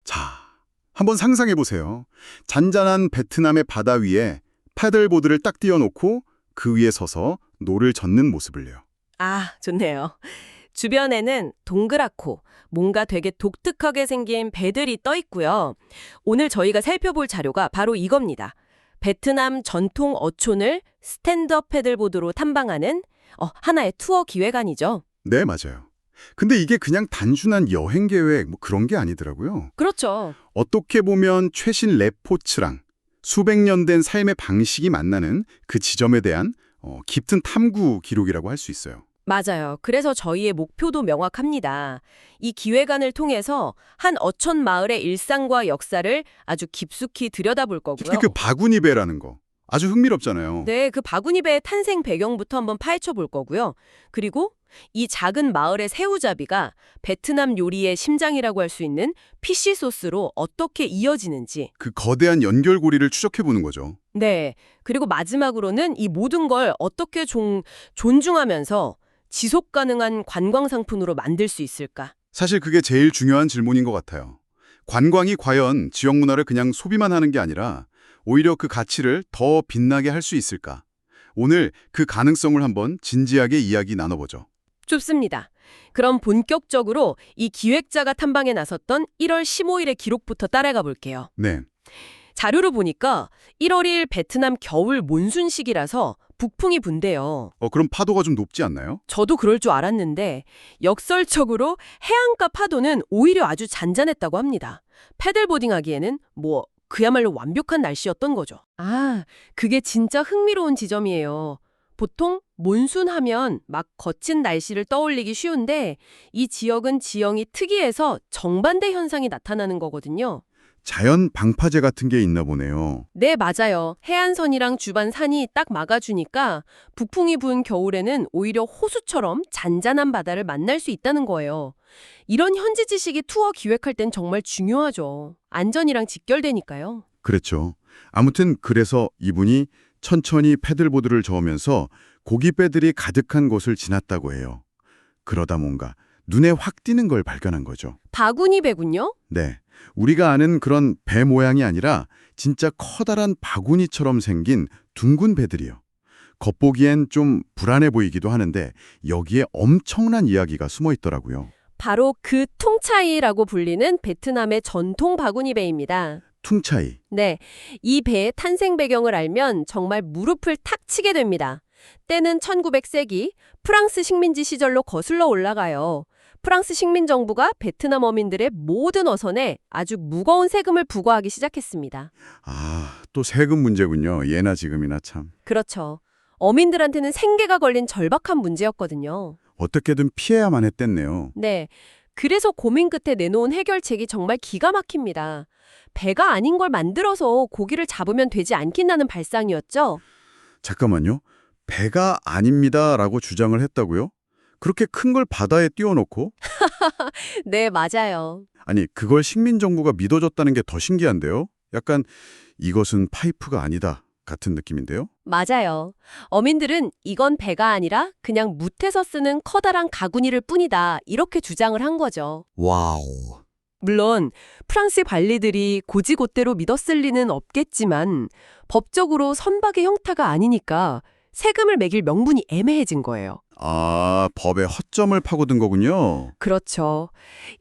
자, 한번 상상해 보세요. 잔잔한 베트남의 바다 위에 패들보드를 딱 띄워놓고 그 위에 서서 노를 젓는 모습을요. 아, 좋네요. 주변에는 동그랗고 뭔가 되게 독특하게 생긴 배들이 떠 있고요. 오늘 저희가 살펴볼 자료가 바로 이겁니다. 베트남 전통 어촌을 스탠드업 패들보드로 탐방하는 하나의 투어 기획안이죠. 네, 맞아요. 근데 이게 그냥 단순한 여행 계획 그런 게 아니더라고요. 그렇죠. 어떻게 보면 최신 레포츠랑 수백 년 된 삶의 방식이 만나는 그 지점에 대한 깊은 탐구 기록이라고 할 수 있어요. 맞아요. 그래서 저희의 목표도 명확합니다. 이 기획안을 통해서 한 어촌 마을의 일상과 역사를 아주 깊숙이 들여다볼 거고요. 특히 그 바구니배라는 거 아주 흥미롭잖아요. 네, 그 바구니배의 탄생 배경부터 한번 파헤쳐 볼 거고요. 그리고 이 작은 마을의 새우잡이가 베트남 요리의 심장이라고 할 수 있는 피쉬 소스로 어떻게 이어지는지. 그 거대한 연결고리를 추적해보는 거죠. 네, 그리고 마지막으로는 이 모든 걸 어떻게 존중하면서 지속 가능한 관광 상품으로 만들 수 있을까? 사실 그게 제일 중요한 질문인 것 같아요. 관광이 과연 지역 문화를 그냥 소비만 하는 게 아니라 오히려 그 가치를 더 빛나게 할 수 있을까? 오늘 그 가능성을 한번 진지하게 이야기 나눠보죠. 좋습니다. 그럼 본격적으로 이 기획자가 탐방에 나섰던 1월 15일의 기록부터 따라가 볼게요. 네, 자료를 보니까 1월 1일 베트남 겨울 몬순 시기라서 북풍이 분대요. 그럼 파도가 좀 높지 않나요? 저도 그럴 줄 알았는데 역설적으로 해안가 파도는 오히려 아주 잔잔했다고 합니다. 패들보딩 하기에는 그야말로 완벽한 날씨였던 거죠. 아, 그게 진짜 흥미로운 지점이에요. 보통 몬순 하면 막 거친 날씨를 떠올리기 쉬운데 이 지역은 지형이 특이해서 정반대 현상이 나타나는 거거든요. 자연 방파제 같은 게 있나 보네요. 네, 맞아요. 해안선이랑 주반 산이 딱 막아주니까 북풍이 부은 겨울에는 오히려 호수처럼 잔잔한 바다를 만날 수 있다는 거예요. 이런 현지 지식이 투어 기획할 땐 정말 중요하죠. 안전이랑 직결되니까요. 그렇죠. 아무튼 그래서 이분이 천천히 패들보드를 저으면서 고깃배들이 가득한 곳을 지났다고 해요. 그러다 뭔가 눈에 확 띄는 걸 발견한 거죠. 바구니 배군요? 네, 우리가 아는 그런 배 모양이 아니라 진짜 커다란 바구니처럼 생긴 둥근 배들이요. 겉보기엔 좀 불안해 보이기도 하는데 여기에 엄청난 이야기가 숨어 있더라고요. 바로 그 퉁차이라고 불리는 베트남의 전통 바구니 배입니다. 퉁차이. 네, 이 배의 탄생 배경을 알면 정말 무릎을 탁 치게 됩니다. 때는 1900세기 프랑스 식민지 시절로 거슬러 올라가요. 프랑스 식민정부가 베트남 어민들의 모든 어선에 아주 무거운 세금을 부과하기 시작했습니다. 아, 또 세금 문제군요. 예나 지금이나 참. 그렇죠. 어민들한테는 생계가 걸린 절박한 문제였거든요. 어떻게든 피해야만 했댔네요. 네, 그래서 고민 끝에 내놓은 해결책이 정말 기가 막힙니다. 배가 아닌 걸 만들어서 고기를 잡으면 되지 않겠다는 발상이었죠. 잠깐만요. 배가 아닙니다라고 주장을 했다고요? 그렇게 큰 걸 바다에 띄워놓고? 네, 맞아요. 아니, 그걸 식민정부가 믿어줬다는 게 더 신기한데요? 약간 이것은 파이프가 아니다 같은 느낌인데요? 맞아요. 어민들은 이건 배가 아니라 그냥 묻에서 쓰는 커다란 가구니를 뿐이다. 이렇게 주장을 한 거죠. 와우. 물론 프랑스 관리들이 고지고대로 믿었을 리는 없겠지만 법적으로 선박의 형태가 아니니까 세금을 매길 명분이 애매해진 거예요. 아, 법의 허점을 파고든 거군요. 그렇죠.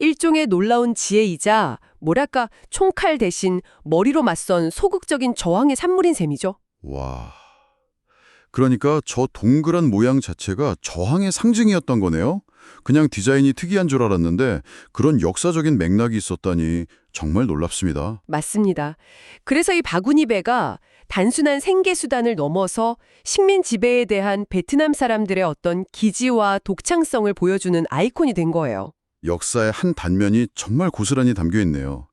일종의 놀라운 지혜이자 뭐랄까 총칼 대신 머리로 맞선 소극적인 저항의 산물인 셈이죠. 와. 그러니까 저 동그란 모양 자체가 저항의 상징이었던 거네요? 그냥 디자인이 특이한 줄 알았는데 그런 역사적인 맥락이 있었다니 정말 놀랍습니다. 맞습니다. 그래서 이 바구니 배가 단순한 생계 수단을 넘어서 식민 지배에 대한 베트남 사람들의 어떤 기지와 독창성을 보여주는 아이콘이 된 거예요. 역사의 한 단면이 정말 고스란히 담겨 있네요.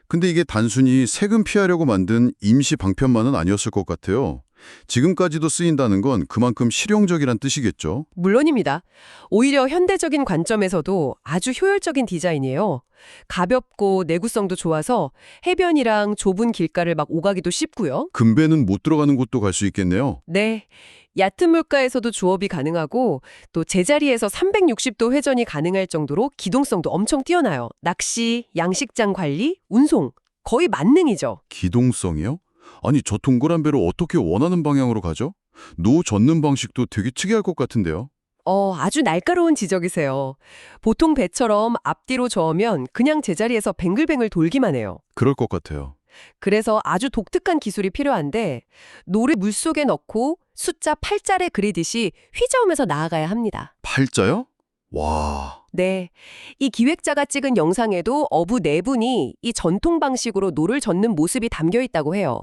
근데 이게 단순히 세금 피하려고 만든 임시 방편만은 아니었을 것 같아요. 지금까지도 쓰인다는 건 그만큼 실용적이란 뜻이겠죠. 물론입니다. 오히려 현대적인 관점에서도 아주 효율적인 디자인이에요. 가볍고 내구성도 좋아서 해변이랑 좁은 길가를 막 오가기도 쉽고요. 금배는 못 들어가는 곳도 갈 수 있겠네요. 네. 얕은 물가에서도 조업이 가능하고 또 제자리에서 360도 회전이 가능할 정도로 기동성도 엄청 뛰어나요. 낚시, 양식장 관리, 운송 거의 만능이죠. 기동성이요? 아니, 저 동그란 배로 어떻게 원하는 방향으로 가죠? 노 젓는 방식도 되게 특이할 것 같은데요. 아주 날카로운 지적이세요. 보통 배처럼 앞뒤로 저으면 그냥 제자리에서 뱅글뱅글 돌기만 해요. 그럴 것 같아요. 그래서 아주 독특한 기술이 필요한데 노를 물속에 넣고 숫자 8자를 그리듯이 휘저으면서 나아가야 합니다. 팔자요? 와, 네. 이 기획자가 찍은 영상에도 어부 4분이 이 전통 방식으로 노를 젓는 모습이 담겨 있다고 해요.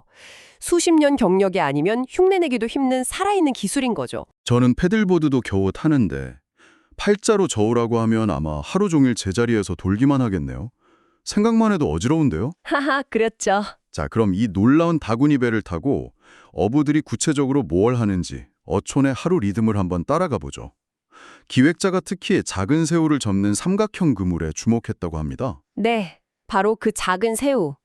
수십 년 경력이 아니면 흉내내기도 힘든 살아있는 기술인 거죠. 저는 패들보드도 겨우 타는데 팔자로 저으라고 하면 아마 하루 종일 제자리에서 돌기만 하겠네요. 생각만 해도 어지러운데요? 하하, 그렇죠. 자, 그럼 이 놀라운 다구니 배를 타고 어부들이 구체적으로 뭘 하는지 어촌의 하루 리듬을 한번 따라가 보죠. 기획자가 특히 작은 새우를 접는 삼각형 그물에 주목했다고 합니다. 네, 바로 그 작은 새우.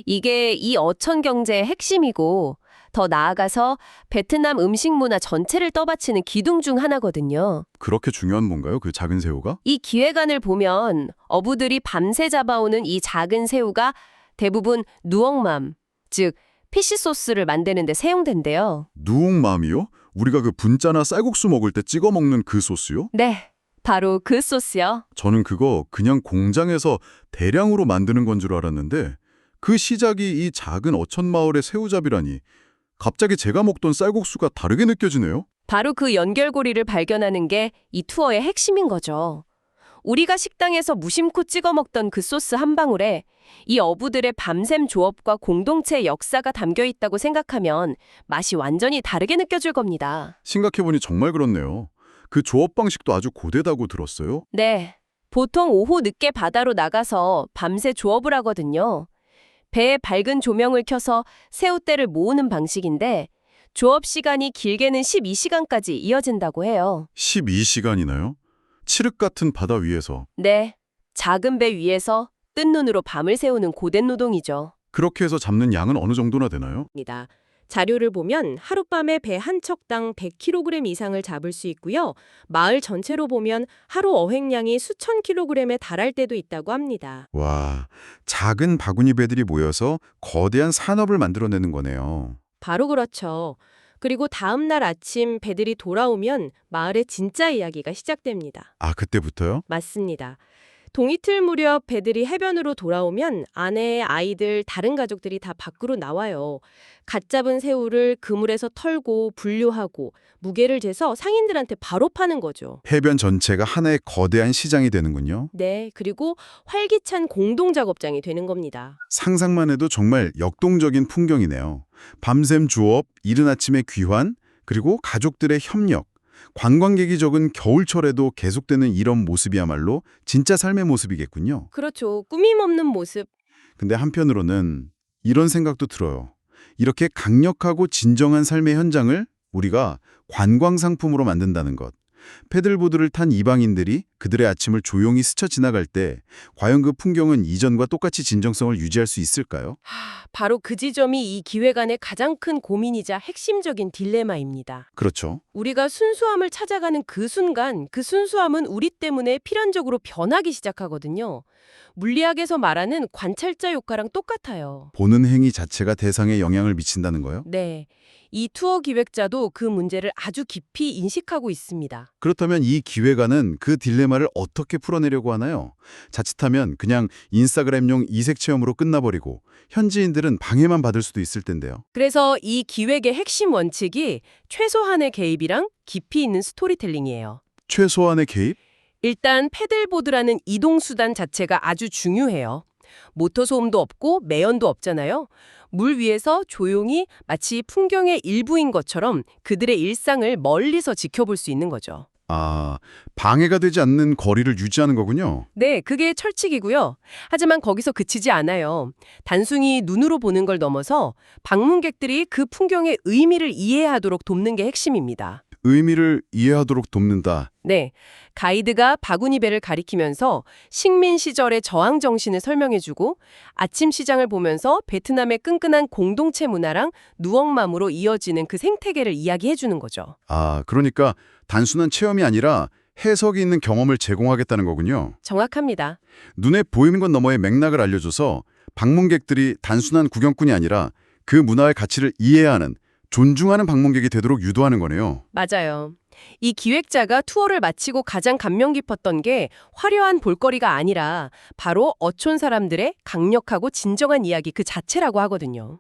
이게 이 어촌 경제의 핵심이고 더 나아가서 베트남 음식 문화 전체를 떠받치는 기둥 중 하나거든요. 그렇게 중요한 건가요? 그 작은 새우가? 이 기획안을 보면 어부들이 밤새 잡아오는 이 작은 새우가 대부분 누엉맘, 즉 피시 소스를 만드는 데 사용된대요. 누옥맘이요? 우리가 그 분짜나 쌀국수 먹을 때 찍어 먹는 그 소스요? 네, 바로 그 소스요. 저는 그거 그냥 공장에서 대량으로 만드는 건 줄 알았는데 그 시작이 이 작은 어촌 마을의 새우잡이라니 갑자기 제가 먹던 쌀국수가 다르게 느껴지네요. 바로 그 연결고리를 발견하는 게 이 투어의 핵심인 거죠. 우리가 식당에서 무심코 찍어 먹던 그 소스 한 방울에 이 어부들의 밤샘 조업과 공동체의 역사가 담겨 있다고 생각하면 맛이 완전히 다르게 느껴질 겁니다. 생각해보니 정말 그렇네요. 그 조업 방식도 아주 고되다고 들었어요. 네, 보통 오후 늦게 바다로 나가서 밤새 조업을 하거든요. 배에 밝은 조명을 켜서 새우떼를 모으는 방식인데 조업 시간이 길게는 12시간까지 이어진다고 해요. 12시간이나요? 칠흑 같은 바다 위에서. 네, 작은 배 위에서 뜬 눈으로 밤을 새우는 고된 노동이죠. 그렇게 해서 잡는 양은 어느 정도나 되나요? 입니다. 자료를 보면 하룻밤에 배 한 척당 100kg 이상을 잡을 수 있고요. 마을 전체로 보면 하루 어획량이 수천 킬로그램에 달할 때도 있다고 합니다. 와, 작은 바구니 배들이 모여서 거대한 산업을 만들어내는 거네요. 바로 그렇죠. 그리고 다음 날 아침 배들이 돌아오면 마을의 진짜 이야기가 시작됩니다. 아, 그때부터요? 맞습니다. 동이틀 무렵 배들이 해변으로 돌아오면 아내, 아이들, 다른 가족들이 다 밖으로 나와요. 갓 잡은 새우를 그물에서 털고 분류하고 무게를 재서 상인들한테 바로 파는 거죠. 해변 전체가 하나의 거대한 시장이 되는군요. 네, 그리고 활기찬 공동작업장이 되는 겁니다. 상상만 해도 정말 역동적인 풍경이네요. 밤샘 주업, 이른 아침의 귀환, 그리고 가족들의 협력. 관광객이 적은 겨울철에도 계속되는 이런 모습이야말로 진짜 삶의 모습이겠군요. 그렇죠. 꾸밈 없는 모습. 근데 한편으로는 이런 생각도 들어요. 이렇게 강력하고 진정한 삶의 현장을 우리가 관광 상품으로 만든다는 것. 패들보드를 탄 이방인들이 그들의 아침을 조용히 스쳐 지나갈 때 과연 그 풍경은 이전과 똑같이 진정성을 유지할 수 있을까요? 바로 그 지점이 이 기획안의 가장 큰 고민이자 핵심적인 딜레마입니다. 그렇죠. 우리가 순수함을 찾아가는 그 순간, 그 순수함은 우리 때문에 필연적으로 변하기 시작하거든요. 물리학에서 말하는 관찰자 효과랑 똑같아요. 보는 행위 자체가 대상에 영향을 미친다는 거요? 네. 이 투어 기획자도 그 문제를 아주 깊이 인식하고 있습니다. 그렇다면 이 기획안은 그 딜레마를 어떻게 풀어내려고 하나요? 자칫하면 그냥 인스타그램용 이색 체험으로 끝나버리고 현지인들은 방해만 받을 수도 있을 텐데요. 그래서 이 기획의 핵심 원칙이 최소한의 개입이랑 깊이 있는 스토리텔링이에요. 최소한의 개입? 일단 패들보드라는 이동수단 자체가 아주 중요해요. 모터 소음도 없고 매연도 없잖아요. 물 위에서 조용히 마치 풍경의 일부인 것처럼 그들의 일상을 멀리서 지켜볼 수 있는 거죠. 아, 방해가 되지 않는 거리를 유지하는 거군요. 네, 그게 철칙이고요. 하지만 거기서 그치지 않아요. 단순히 눈으로 보는 걸 넘어서 방문객들이 그 풍경의 의미를 이해하도록 돕는 게 핵심입니다. 의미를 이해하도록 돕는다. 네, 가이드가 바구니 배를 가리키면서 식민 시절의 저항 정신을 설명해주고 아침 시장을 보면서 베트남의 끈끈한 공동체 문화랑 누엉맘으로 이어지는 그 생태계를 이야기해주는 거죠. 아, 그러니까 단순한 체험이 아니라 해석이 있는 경험을 제공하겠다는 거군요. 정확합니다. 눈에 보이는 것 너머의 맥락을 알려줘서 방문객들이 단순한 구경꾼이 아니라 그 문화의 가치를 이해하는, 존중하는 방문객이 되도록 유도하는 거네요. 맞아요. 이 기획자가 투어를 마치고 가장 감명 깊었던 게 화려한 볼거리가 아니라 바로 어촌 사람들의 강력하고 진정한 이야기 그 자체라고 하거든요.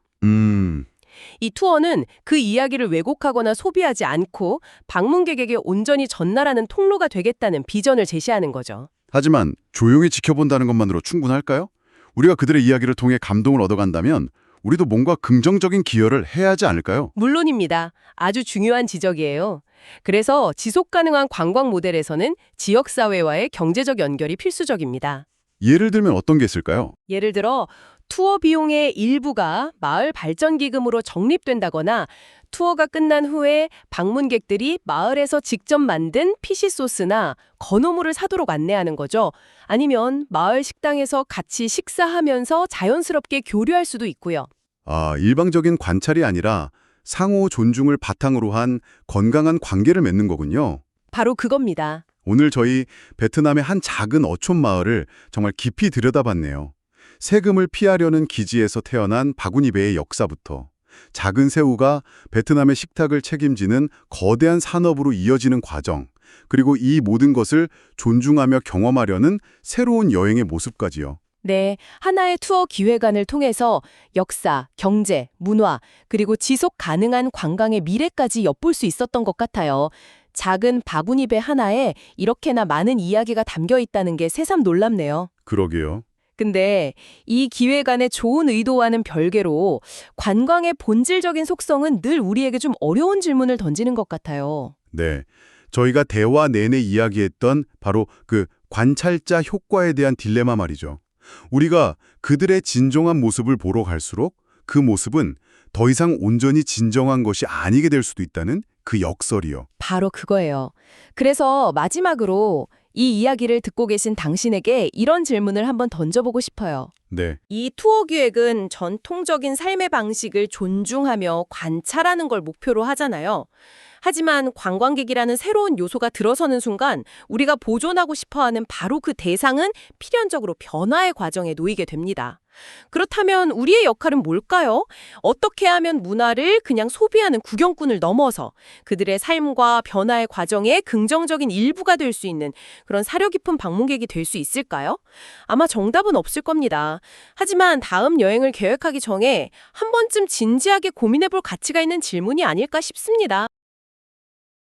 이 투어는 그 이야기를 왜곡하거나 소비하지 않고 방문객에게 온전히 전달하는 통로가 되겠다는 비전을 제시하는 거죠. 하지만 조용히 지켜본다는 것만으로 충분할까요? 우리가 그들의 이야기를 통해 감동을 얻어간다면 우리도 뭔가 긍정적인 기여를 해야 하지 않을까요? 물론입니다. 아주 중요한 지적이에요. 그래서 지속 가능한 관광 모델에서는 지역사회와의 경제적 연결이 필수적입니다. 예를 들면 어떤 게 있을까요? 예를 들어 투어 비용의 일부가 마을 발전 기금으로 적립된다거나 투어가 끝난 후에 방문객들이 마을에서 직접 만든 피시 소스나 건어물을 사도록 안내하는 거죠. 아니면 마을 식당에서 같이 식사하면서 자연스럽게 교류할 수도 있고요. 아, 일방적인 관찰이 아니라 상호 존중을 바탕으로 한 건강한 관계를 맺는 거군요. 바로 그겁니다. 오늘 저희 베트남의 한 작은 어촌 마을을 정말 깊이 들여다봤네요. 세금을 피하려는 기지에서 태어난 바구니배의 역사부터 작은 새우가 베트남의 식탁을 책임지는 거대한 산업으로 이어지는 과정, 그리고 이 모든 것을 존중하며 경험하려는 새로운 여행의 모습까지요. 네, 하나의 투어 기획안을 통해서 역사, 경제, 문화, 그리고 지속 가능한 관광의 미래까지 엿볼 수 있었던 것 같아요. 작은 바구니배 하나에 이렇게나 많은 이야기가 담겨 있다는 게 새삼 놀랍네요. 그러게요. 근데 이 기획안의 좋은 의도와는 별개로 관광의 본질적인 속성은 늘 우리에게 좀 어려운 질문을 던지는 것 같아요. 네. 저희가 대화 내내 이야기했던 바로 그 관찰자 효과에 대한 딜레마 말이죠. 우리가 그들의 진정한 모습을 보러 갈수록 그 모습은 더 이상 온전히 진정한 것이 아니게 될 수도 있다는 그 역설이요. 바로 그거예요. 그래서 마지막으로 이 이야기를 듣고 계신 당신에게 이런 질문을 한번 던져보고 싶어요. 네. 이 투어 기획은 전통적인 삶의 방식을 존중하며 관찰하는 걸 목표로 하잖아요. 하지만 관광객이라는 새로운 요소가 들어서는 순간 우리가 보존하고 싶어하는 바로 그 대상은 필연적으로 변화의 과정에 놓이게 됩니다. 그렇다면 우리의 역할은 뭘까요? 어떻게 하면 문화를 그냥 소비하는 구경꾼을 넘어서 그들의 삶과 변화의 과정에 긍정적인 일부가 될 수 있는 그런 사려 깊은 방문객이 될 수 있을까요? 아마 정답은 없을 겁니다. 하지만 다음 여행을 계획하기 전에 한 번쯤 진지하게 고민해볼 가치가 있는 질문이 아닐까 싶습니다.